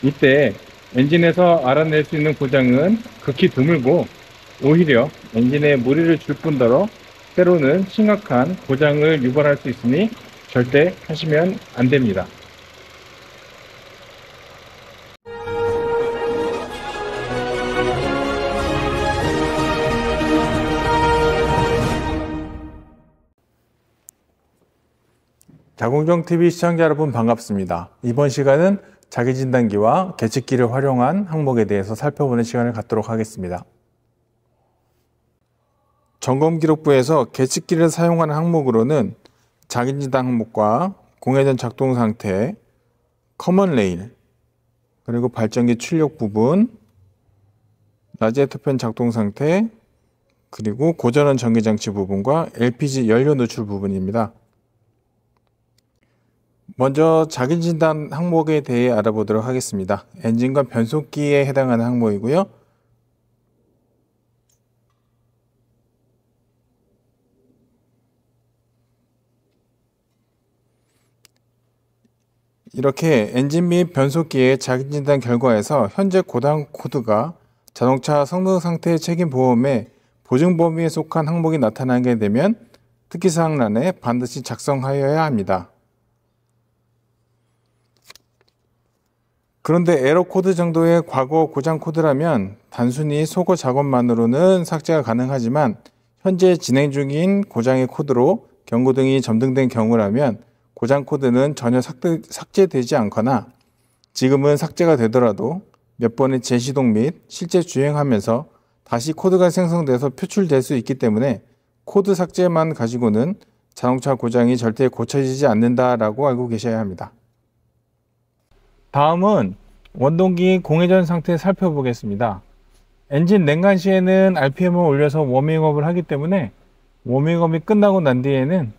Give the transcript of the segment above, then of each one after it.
이때 엔진에서 알아낼 수 있는 고장은 극히 드물고 오히려 엔진에 무리를 줄 뿐더러 때로는 심각한 고장을 유발할 수 있으니 절대 하시면 안 됩니다. 자공정TV 시청자 여러분 반갑습니다. 이번 시간은 자기진단기와 계측기를 활용한 항목에 대해서 살펴보는 시간을 갖도록 하겠습니다. 점검기록부에서 계측기를 사용하는 항목으로는 자기진단 항목과 공회전 작동 상태, 커먼 레일, 그리고 발전기 출력 부분, 라지에이터팬 작동 상태, 그리고 고전원 전기장치 부분과 LPG 연료 노출 부분입니다. 먼저 자기진단 항목에 대해 알아보도록 하겠습니다. 엔진과 변속기에 해당하는 항목이고요. 이렇게 엔진 및 변속기의 자기진단 결과에서 현재 고장 코드가 자동차 성능 상태 책임 보험의 보증 범위에 속한 항목이 나타나게 되면 특기사항란에 반드시 작성하여야 합니다. 그런데 에러 코드 정도의 과거 고장 코드라면 단순히 소거 작업만으로는 삭제가 가능하지만 현재 진행 중인 고장의 코드로 경고등이 점등된 경우라면 고장 코드는 전혀 삭제되지 않거나 지금은 삭제가 되더라도 몇 번의 재시동 및 실제 주행하면서 다시 코드가 생성돼서 표출될 수 있기 때문에 코드 삭제만 가지고는 자동차 고장이 절대 고쳐지지 않는다라고 알고 계셔야 합니다. 다음은 원동기 공회전 상태 살펴보겠습니다. 엔진 냉간 시에는 RPM을 올려서 워밍업을 하기 때문에 워밍업이 끝나고 난 뒤에는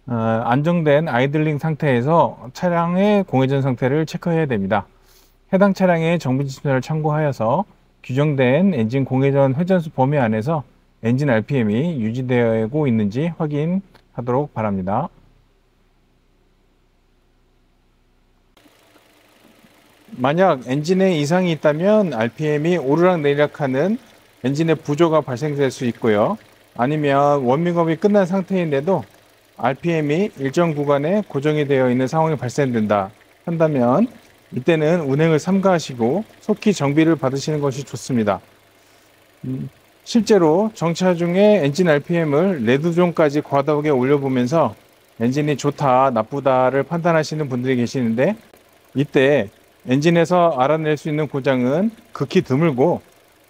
안정된 아이들링 상태에서 차량의 공회전 상태를 체크해야 됩니다. 해당 차량의 정비 지침서를 참고하여서 규정된 엔진 공회전 회전수 범위 안에서 엔진 RPM이 유지되고 있는지 확인하도록 바랍니다. 만약 엔진에 이상이 있다면 RPM이 오르락내리락하는 엔진의 부조가 발생될 수 있고요. 아니면 워밍업이 끝난 상태인데도 RPM이 일정 구간에 고정이 되어 있는 상황이 발생된다 한다면 이때는 운행을 삼가하시고 속히 정비를 받으시는 것이 좋습니다. 실제로 정차 중에 엔진 RPM을 레드존까지 과다하게 올려보면서 엔진이 좋다 나쁘다를 판단하시는 분들이 계시는데 이때 엔진에서 알아낼 수 있는 고장은 극히 드물고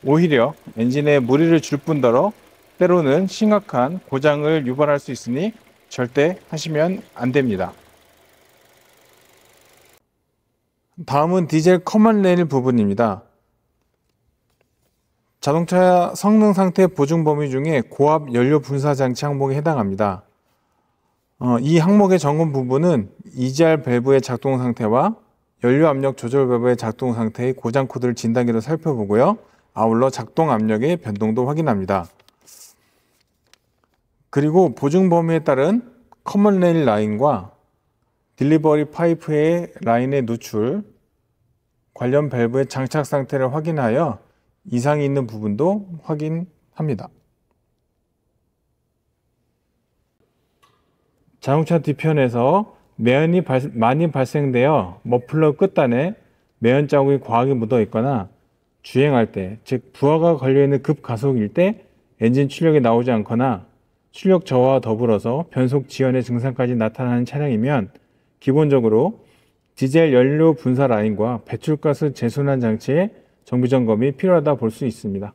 오히려 엔진에 무리를 줄 뿐더러 때로는 심각한 고장을 유발할 수 있으니 절대 하시면 안 됩니다. 다음은 디젤 커먼 레일 부분입니다. 자동차 성능 상태 보증 범위 중에 고압 연료 분사 장치 항목에 해당합니다. 이 항목의 점검 부분은 EGR 밸브의 작동 상태와 연료 압력 조절 밸브의 작동 상태의 고장 코드를 진단기로 살펴보고요. 아울러 작동 압력의 변동도 확인합니다. 그리고 보증 범위에 따른 커먼 레일 라인과 딜리버리 파이프의 라인의 누출, 관련 밸브의 장착 상태를 확인하여 이상이 있는 부분도 확인합니다. 자동차 뒤편에서 매연이 많이 발생되어 머플러 끝단에 매연 자국이 과하게 묻어 있거나 주행할 때, 즉 부하가 걸려있는 급가속일 때 엔진 출력이 나오지 않거나 출력 저하와 더불어서 변속 지연의 증상까지 나타나는 차량이면 기본적으로 디젤 연료 분사 라인과 배출가스 재순환 장치의 정비 점검이 필요하다 볼 수 있습니다.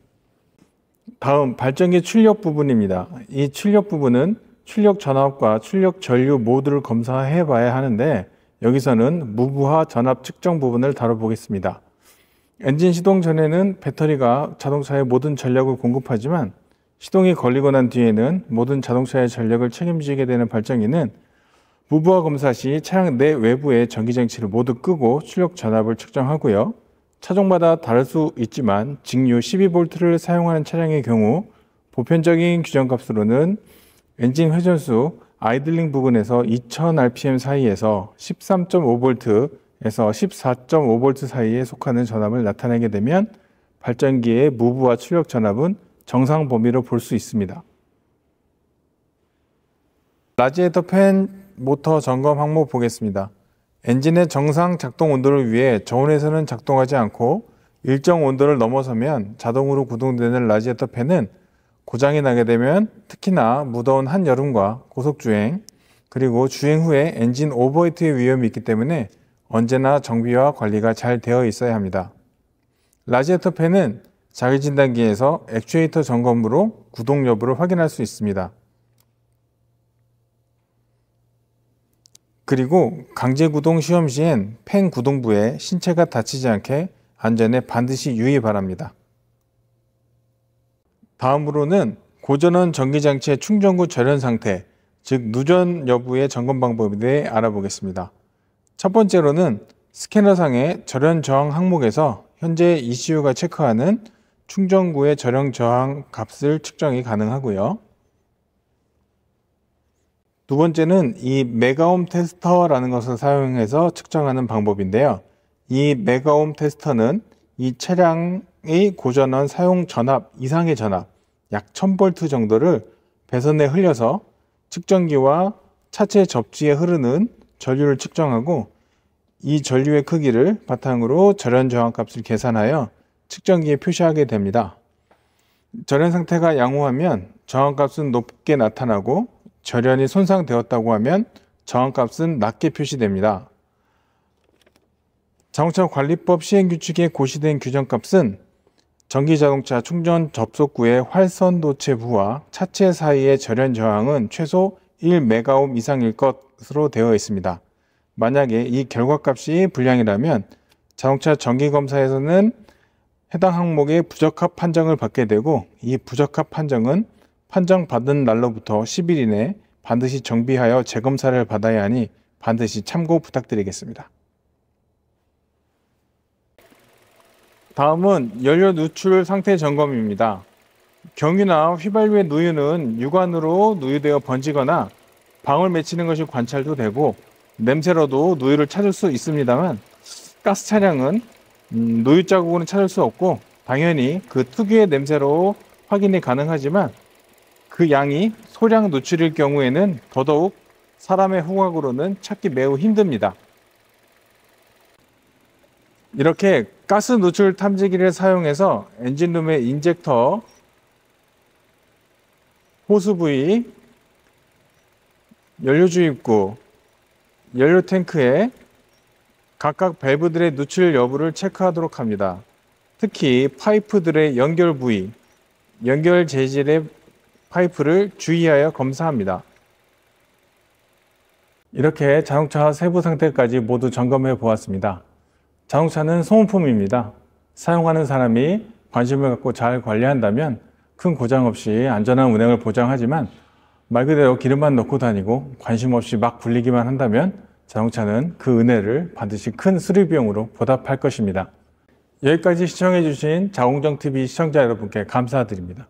다음 발전기 출력 부분입니다. 이 출력 부분은 출력 전압과 출력 전류 모두를 검사해 봐야 하는데 여기서는 무부하 전압 측정 부분을 다뤄보겠습니다. 엔진 시동 전에는 배터리가 자동차의 모든 전력을 공급하지만 시동이 걸리고 난 뒤에는 모든 자동차의 전력을 책임지게 되는 발전기는 무부하 검사 시 차량 내 외부의 전기장치를 모두 끄고 출력 전압을 측정하고요. 차종마다 다를 수 있지만 직류 12V를 사용하는 차량의 경우 보편적인 규정값으로는 엔진 회전수 아이들링 부근에서 2000rpm 사이에서 13.5V 14.5V 사이에 속하는 전압을 나타내게 되면 발전기의 무브와 출력 전압은 정상 범위로 볼 수 있습니다. 라지에이터 팬 모터 점검 항목 보겠습니다. 엔진의 정상 작동 온도를 위해 저온에서는 작동하지 않고 일정 온도를 넘어서면 자동으로 구동되는 라지에이터 팬은 고장이 나게 되면 특히나 무더운 한여름과 고속주행 그리고 주행 후에 엔진 오버히트의 위험이 있기 때문에 언제나 정비와 관리가 잘 되어 있어야 합니다. 라지에이터 팬은 자기진단기에서 액추에이터 점검으로 구동 여부를 확인할 수 있습니다. 그리고 강제구동 시험 시엔 팬 구동부에 신체가 다치지 않게 안전에 반드시 유의 바랍니다. 다음으로는 고전원 전기장치의 충전구 절연 상태, 즉 누전 여부의 점검 방법에 대해 알아보겠습니다. 첫 번째로는 스캐너상의 절연 저항 항목에서 현재 ECU가 체크하는 충전구의 절연 저항 값을 측정이 가능하고요. 두 번째는 이 메가옴 테스터라는 것을 사용해서 측정하는 방법인데요. 이 메가옴 테스터는 이 차량의 고전원 사용 전압 이상의 전압, 약 1000V 정도를 배선에 흘려서 측정기와 차체 접지에 흐르는 전류를 측정하고 이 전류의 크기를 바탕으로 절연 저항 값을 계산하여 측정기에 표시하게 됩니다. 절연 상태가 양호하면 저항 값은 높게 나타나고 절연이 손상되었다고 하면 저항값은 낮게 표시됩니다. 자동차 관리법 시행규칙에 고시된 규정값은 전기자동차 충전 접속구의 활선도체부와 차체 사이의 절연 저항은 최소 1메가옴 이상일 것으로 되어 있습니다. 만약에 이 결과값이 불량이라면 자동차 정기검사에서는 해당 항목의 부적합 판정을 받게 되고 이 부적합 판정은 판정받은 날로부터 10일 이내 반드시 정비하여 재검사를 받아야 하니 반드시 참고 부탁드리겠습니다. 다음은 연료 누출 상태 점검입니다. 경유나 휘발유의 누유는 유관으로 누유되어 번지거나 방울 맺히는 것이 관찰도 되고 냄새로도 누유를 찾을 수 있습니다만 가스 차량은 누유 자국은 찾을 수 없고 당연히 그 특유의 냄새로 확인이 가능하지만 그 양이 소량 누출일 경우에는 더더욱 사람의 후각으로는 찾기 매우 힘듭니다. 이렇게 가스 누출 탐지기를 사용해서 엔진룸의 인젝터, 호스 부위, 연료 주입구, 연료 탱크에 각각 밸브들의 누출 여부를 체크하도록 합니다. 특히 파이프들의 연결 부위, 연결 재질의 파이프를 주의하여 검사합니다. 이렇게 자동차 세부 상태까지 모두 점검해 보았습니다. 자동차는 소모품입니다. 사용하는 사람이 관심을 갖고 잘 관리한다면 큰 고장 없이 안전한 운행을 보장하지만 말 그대로 기름만 넣고 다니고 관심 없이 막 굴리기만 한다면 자동차는 그 은혜를 반드시 큰 수리 비용으로 보답할 것입니다. 여기까지 시청해 주신 자공정TV 시청자 여러분께 감사드립니다.